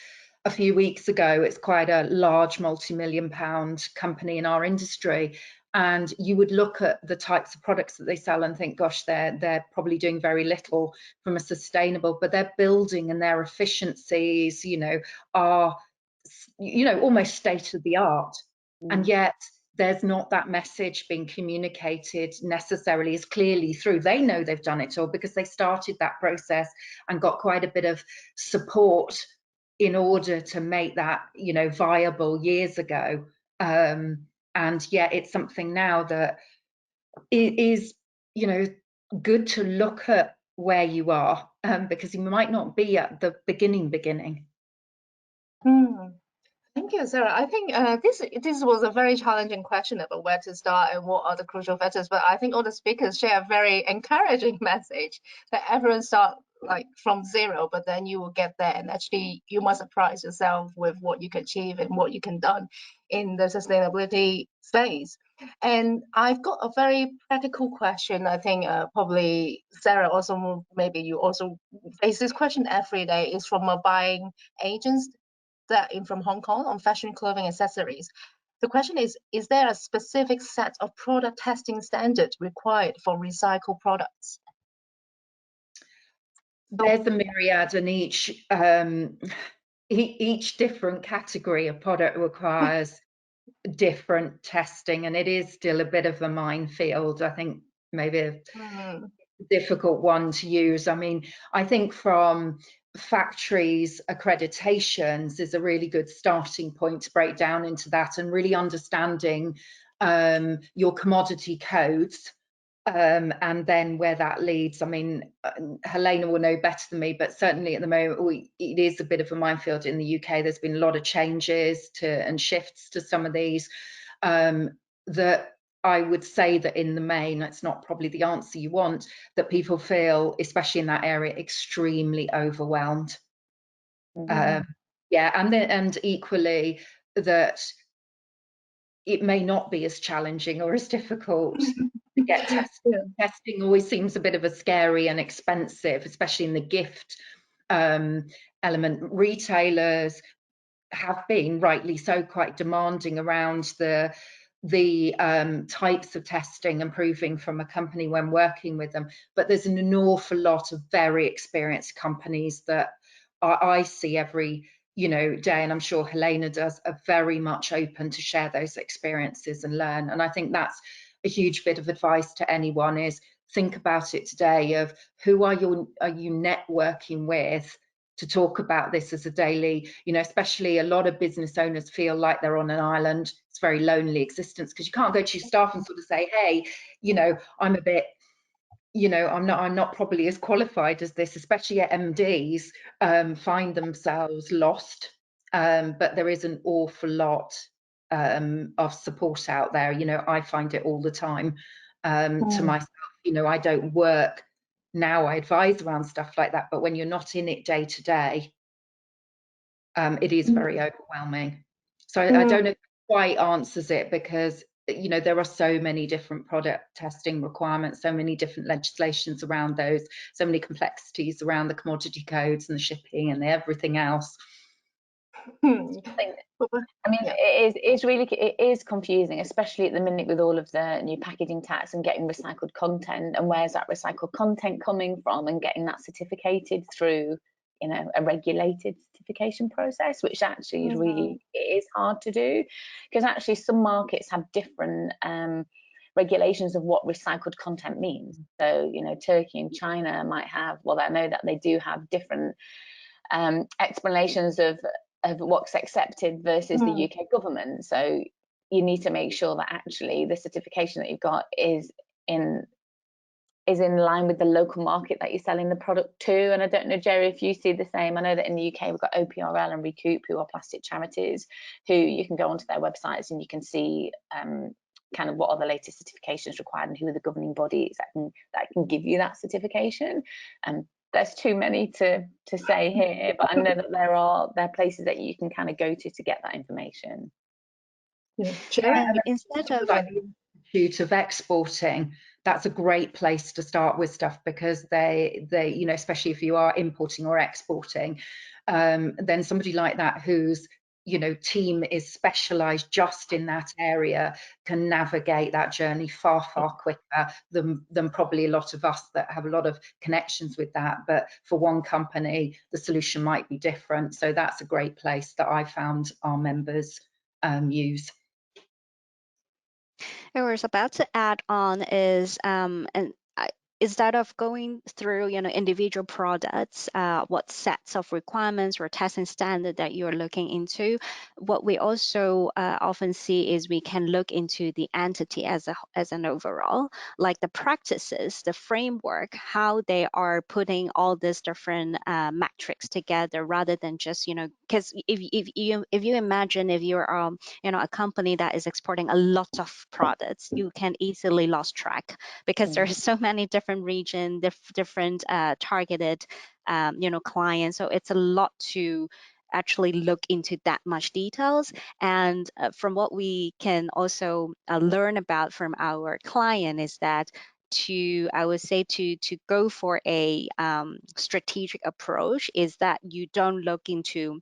a few weeks ago, it's quite a large multi-million-pound company in our industry, and you would look at the types of products that they sell and think, gosh, they're probably doing very little from a sustainable, but their building and their efficiencies, are, almost state of the art. And yet there's not that message being communicated necessarily as clearly through. They know they've done it all because they started that process and got quite a bit of support in order to make that, viable years ago. And yet it's something now that it is, good to look at where you are, because you might not be at the beginning. Thank you, Sarah. I think this was a very challenging question about where to start and what are the crucial factors. But I think all the speakers share a very encouraging message that everyone start like from zero, but then you will get there, and actually you must surprise yourself with what you can achieve and what you can done in the sustainability space. And I've got a very practical question. I think probably Sarah also, maybe you also face this question every day, is from a buying agents that in from Hong Kong on fashion clothing accessories. The question is there a specific set of product testing standards required for recycled products? There's a myriad, and each different category of product requires different testing, and it is still a bit of a minefield. I think maybe a difficult one to use. I mean, I think from factories accreditations is a really good starting point to break down into that and really understanding your commodity codes, and then where that leads. I mean, Helena will know better than me, but certainly at the moment it is a bit of a minefield in the UK. There's been a lot of changes and shifts to some of these, that I would say that in the main, it's not probably the answer you want, that people feel, especially in that area, extremely overwhelmed. Yeah, and equally that it may not be as challenging or as difficult to get tested. Testing always seems a bit of a scary and expensive, especially in the gift element. Retailers have been, rightly so, quite demanding around the types of testing and proving from a company when working with them. But there's an awful lot of very experienced companies that I see every day, and I'm sure Helena does, are very much open to share those experiences and learn. And I think that's a huge bit of advice to anyone, is think about it today of who are you networking with to talk about this as a daily, especially a lot of business owners feel like they're on an island. It's a very lonely existence because you can't go to your staff and sort of say, hey, I'm a bit, I'm not probably as qualified as this, especially at MDs, find themselves lost. But there is an awful lot of support out there. I find it all the time to myself. I don't work now, I advise around stuff like that, but when you're not in it day to day, it is very overwhelming. So I don't know if it quite answers it, because there are so many different product testing requirements, so many different legislations around those, so many complexities around the commodity codes and the shipping and everything else. I mean, Yeah. it is confusing, especially at the minute with all of the new packaging tax and getting recycled content, and where's that recycled content coming from, and getting that certificated through, you know, a regulated certification process, which actually is really, it is hard to do, because actually some markets have different regulations of what recycled content means. So, you know, Turkey and China might have, well, I know that they do have different explanations of what's accepted versus the UK government. So you need to make sure that actually the certification that you've got is in line with the local market that you're selling the product to. And I don't know, Geri, if you see the same. I know that in the UK we've got OPRL and Recoup, who are plastic charities, who you can go onto their websites and you can see kind of what are the latest certifications required and who are the governing bodies that can give you that certification. There's too many to say here, but I know that there are places that you can kind of go to get that information. Yeah. And instead of like the Institute of Exporting, that's a great place to start with stuff, because they you know, especially if you are importing or exporting, then somebody like that who's, you know, team is specialized just in that area can navigate that journey far quicker than probably a lot of us that have a lot of connections with that. But for one company the solution might be different, so that's a great place that I found our members use. I was about to add on is instead of going through, you know, individual products, what sets of requirements or testing standard that you're looking into, what we also often see is we can look into the entity as an overall, like the practices, the framework, how they are putting all these different metrics together, rather than just, you know, because if you imagine if you're you know, a company that is exporting a lot of products, you can easily lose track, because there's so many different region, different targeted, you know, clients. So it's a lot to actually look into that much details. And from what we can also learn about from our client is that I would say to go for a strategic approach is that you don't look into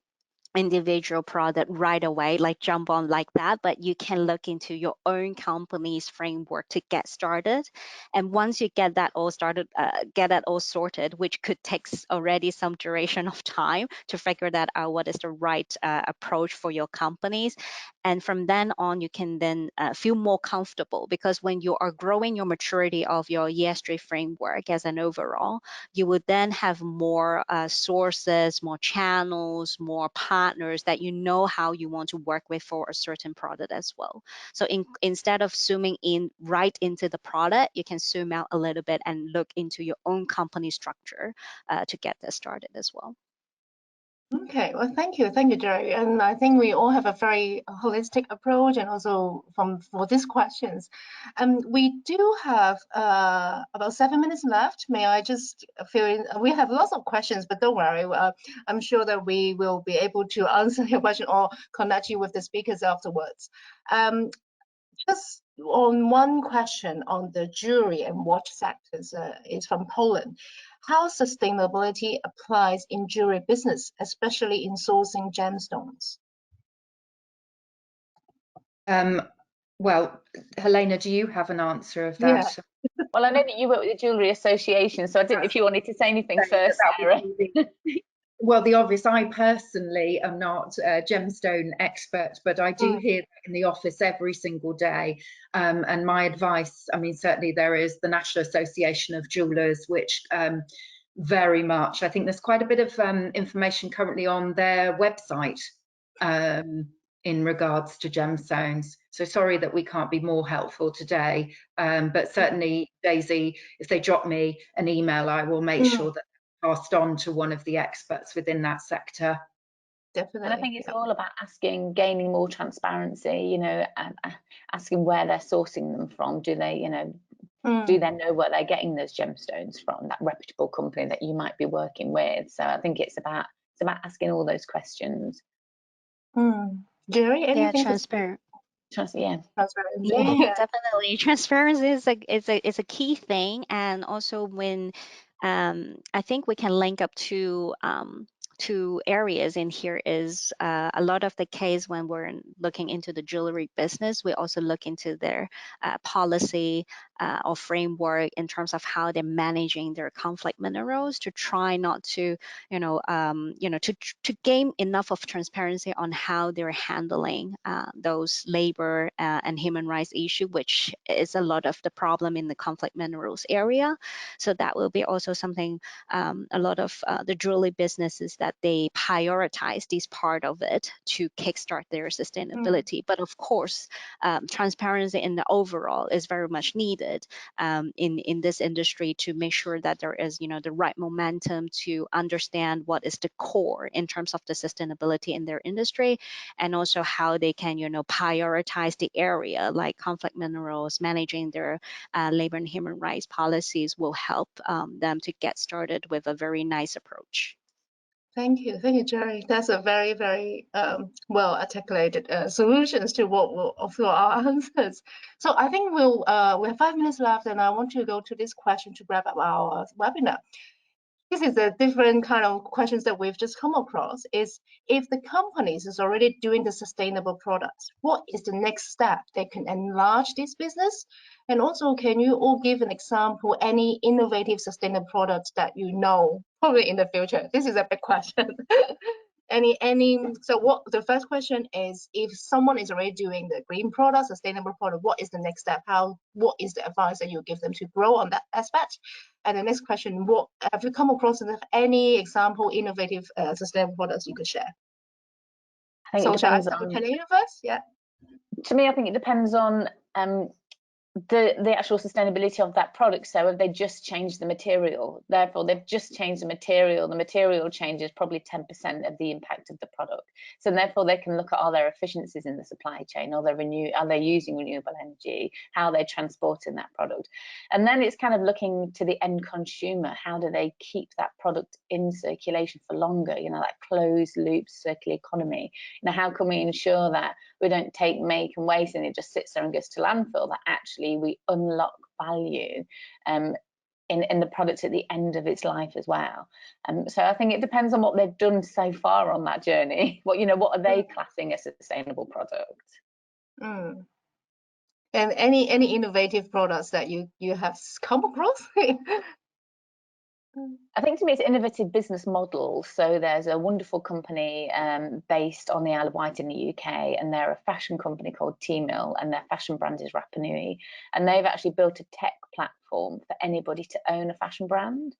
individual product right away, like jump on like that, but you can look into your own company's framework to get started. And once you get that all started, get that all sorted, which could take already some duration of time to figure that out, what is the right approach for your companies. And from then on, you can then feel more comfortable, because when you are growing your maturity of your ESG framework as an overall, you would then have more sources, more channels, more partners that you know how you want to work with for a certain product as well. So instead of zooming in right into the product, you can zoom out a little bit and look into your own company structure to get this started as well. Okay, well, thank you, Geri. And I think we all have a very holistic approach, and also for these questions. We do have about 7 minutes left. May I just fill in? We have lots of questions, but don't worry. I'm sure that we will be able to answer your question or connect you with the speakers afterwards. Just on one question on the jewelry and watch sectors is from Poland. How sustainability applies in jewelry business, especially in sourcing gemstones? Well, Helena, do you have an answer of that? Yeah. Well, I know that you work with the Jewellery Association, so I didn't know if you wanted to say anything first, Sarah. Well, the obvious, I personally am not a gemstone expert, but I do hear that in the office every single day. And my advice, I mean, certainly there is the National Association of Jewellers, which very much, I think there's quite a bit of information currently on their website in regards to gemstones. So sorry that we can't be more helpful today, but certainly, Daisy, if they drop me an email, I will make sure that passed on to one of the experts within that sector. Definitely. And I think it's all about gaining more transparency, you know, asking where they're sourcing them from. Do they, you know, do they know where they're getting those gemstones from, that reputable company that you might be working with? So I think it's about asking all those questions. Geri, anything? Yeah, transparent. Yeah. Transparency. Yeah, definitely. Transparency is a key thing, and also when I think we can link up to two areas in here is a lot of the case when we're looking into the jewelry business, we also look into their policy or framework in terms of how they're managing their conflict minerals to try not to, to gain enough of transparency on how they're handling those labor and human rights issue, which is a lot of the problem in the conflict minerals area. So that will be also something a lot of the jewelry businesses that they prioritize this part of it to kickstart their sustainability. But of course, transparency in the overall is very much needed in this industry to make sure that there is, the right momentum to understand what is the core in terms of the sustainability in their industry, and also how they can, prioritize the area like conflict minerals, managing their labor and human rights policies will help them to get started with a very nice approach. Thank you, Geri. That's a very, very well articulated solutions to our answers. So I think we have 5 minutes left, and I want to go to this question to wrap up our webinar. This is a different kind of questions that we've just come across. Is if the companies is already doing the sustainable products, what is the next step they can enlarge this business? And also, can you all give an example, any innovative sustainable products that you know probably in the future? This is a big question. So what the first question is, if someone is already doing the green product, sustainable product, what is the next step? What is the advice that you give them to grow on that aspect? And the next question, what have you come across any example innovative sustainable products you could share? I think so it shall I depends start on, with Helena first? Yeah. to me, I think it depends on the actual sustainability of that product. So if they just changed the material, therefore they've just changed the material changes probably 10% of the impact of the product. So therefore they can look at all their efficiencies in the supply chain, are they using renewable energy, how they're transporting that product. And then it's kind of looking to the end consumer, how do they keep that product in circulation for longer, that closed loop circular economy. How can we ensure that we don't take, make and waste and it just sits there and goes to landfill, that actually we unlock value in the product at the end of its life as well. So I think it depends on what they've done so far on that journey. What are they classing as a sustainable product? And any innovative products that you have come across? I think to me it's innovative business models. So there's a wonderful company based on the Isle of Wight in the UK, and they're a fashion company called T-Mill, and their fashion brand is Rapa Nui. And they've actually built a tech platform for anybody to own a fashion brand.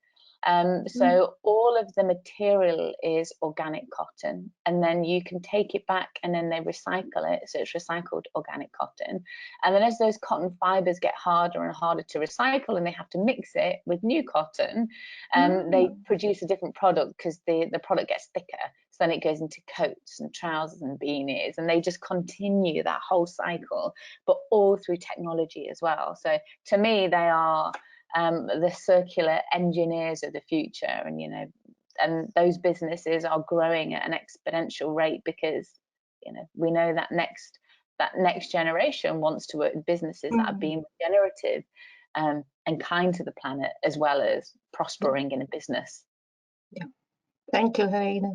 So all of the material is organic cotton, and then you can take it back and then they recycle it. So it's recycled organic cotton. And then as those cotton fibers get harder and harder to recycle and they have to mix it with new cotton, they produce a different product because the product gets thicker. So then it goes into coats and trousers and beanies, and they just continue that whole cycle, but all through technology as well. So to me, they are the circular engineers of the future, and those businesses are growing at an exponential rate because we know that next generation wants to work with businesses that are being regenerative and kind to the planet, as well as prospering in a business. Yeah, thank you, Helena.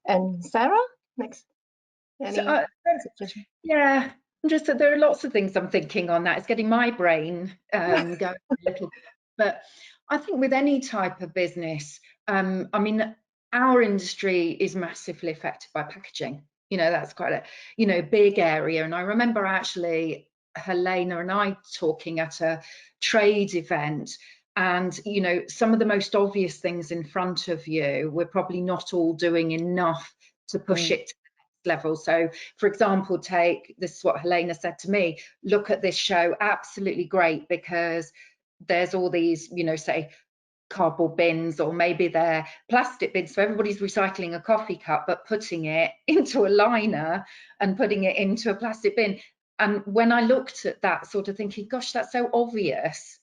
And Sarah, next. Yeah, just that there are lots of things I'm thinking on that. It's getting my brain going a little bit. But I think with any type of business, I mean, our industry is massively affected by packaging. That's quite a big area. And I remember actually Helena and I talking at a trade event, and some of the most obvious things in front of you, we're probably not all doing enough to push it to the next level. So for example, this is what Helena said to me, look at this show, absolutely great, because there's all these, say, cardboard bins, or maybe they're plastic bins, so everybody's recycling a coffee cup but putting it into a liner and putting it into a plastic bin. And when I looked at that, sort of thinking, gosh, that's so obvious.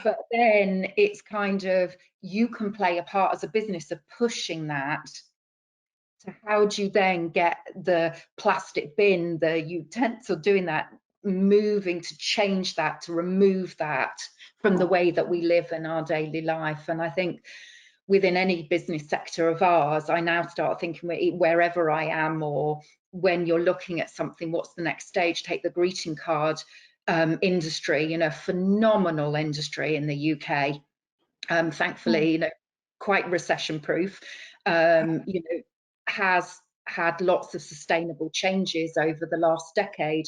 But then it's kind of, you can play a part as a business of pushing that. So how do you then get the plastic bin, the utensil, doing that, moving to change that, to remove that from the way that we live in our daily life? And I think within any business sector of ours, I now start thinking wherever I am, or when you're looking at something, what's the next stage? Take the greeting card industry, you know, phenomenal industry in the UK. Thankfully, you know, quite recession proof, you know, has had lots of sustainable changes over the last decade.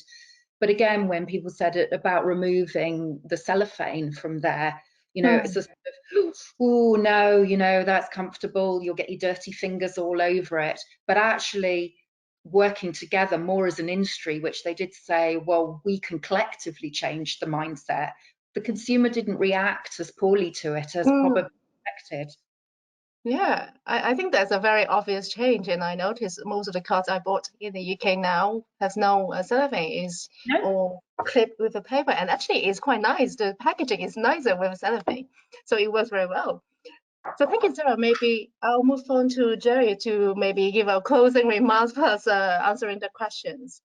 But again, when people said it about removing the cellophane from there, you know, it's a sort of, oh no, you know, that's comfortable, you'll get your dirty fingers all over it. But actually working together more as an industry, which they did say, well, we can collectively change the mindset. The consumer didn't react as poorly to it as probably expected. Yeah, I think that's a very obvious change, and I noticed most of the cards I bought in the UK now has no cellophane, is all clipped with a paper, and actually it's quite nice. The packaging is nicer with cellophane, so it works very well. So thank you, Sarah. Maybe I'll move on to Geri to maybe give our closing remarks plus answering the questions.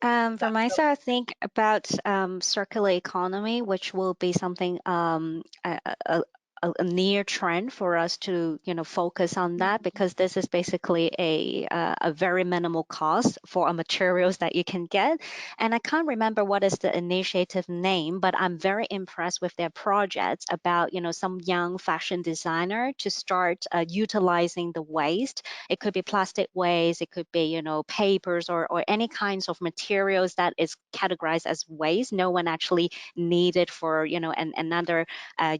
For myself, I think about circular economy, which will be something a near trend for us to focus on that, because this is basically a very minimal cost for a materials that you can get. And I can't remember what is the initiative name, but I'm very impressed with their projects about some young fashion designer to start utilizing the waste. It could be plastic waste, it could be papers or any kinds of materials that is categorized as waste. No one actually need it for another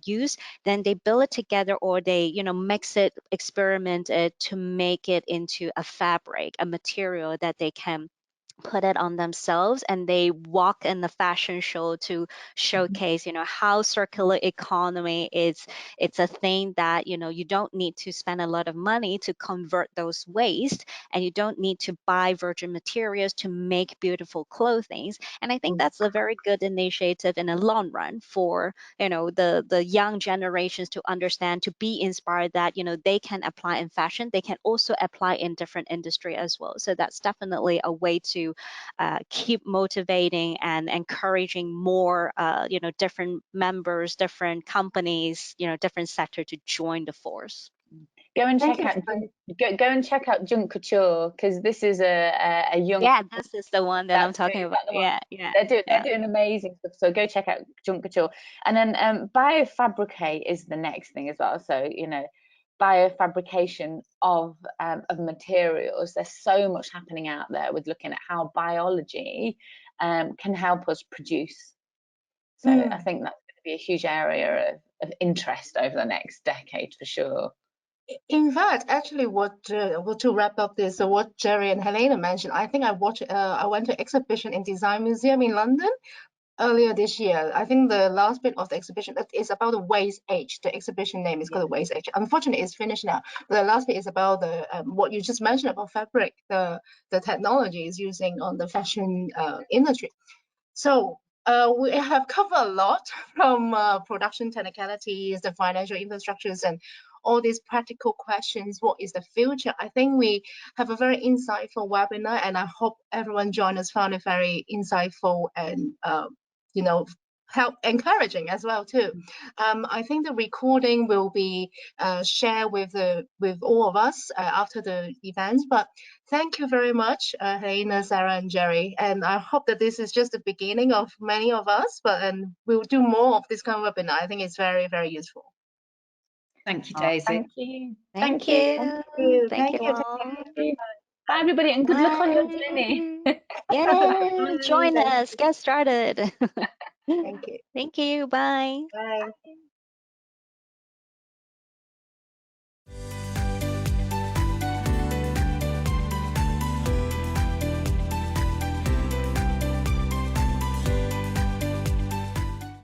use. Then they build it together, or they mix it, experiment it to make it into a fabric, a material that they can put it on themselves, and they walk in the fashion show to showcase how circular economy is. It's a thing that you don't need to spend a lot of money to convert those waste, and you don't need to buy virgin materials to make beautiful clothing. And I think that's a very good initiative in the long run for the young generations to understand, to be inspired that they can apply in fashion, they can also apply in different industry as well. So that's definitely a way to keep motivating and encouraging more different members, different companies, different sector to join the force. Go and check out Junk Couture, because this is a young, this is the one that I'm talking about. Yeah, they're doing amazing stuff, so go check out Junk Couture. And then biofabricate is the next thing as well. So biofabrication of materials. There's so much happening out there with looking at how biology can help us produce. So I think that's going to be a huge area of interest over the next decade for sure. In fact, actually, what to wrap up this, what Geri and Helena mentioned, I think I went to exhibition in Design Museum in London earlier this year. I think the last bit of the exhibition is about the waste age. The exhibition name is called the waste age. Unfortunately, it's finished now. The last bit is about the what you just mentioned about fabric, the technology is using on the fashion industry. So we have covered a lot from production technicalities, the financial infrastructures, and all these practical questions. What is the future? I think we have a very insightful webinar, and I hope everyone joined us found it very insightful and help encouraging as well too. I think the recording will be shared with all of us after the event. But thank you very much, Helena, Sarah, and Geri. And I hope that this is just the beginning of many of us. And we'll do more of this kind of webinar. I think it's very, very useful. Thank you, Daisy. Thank you. Thank you. Thank you all. Bye, everybody, and good luck on your journey. Yeah, join us. Get started. Thank you. Thank you. Bye. Bye.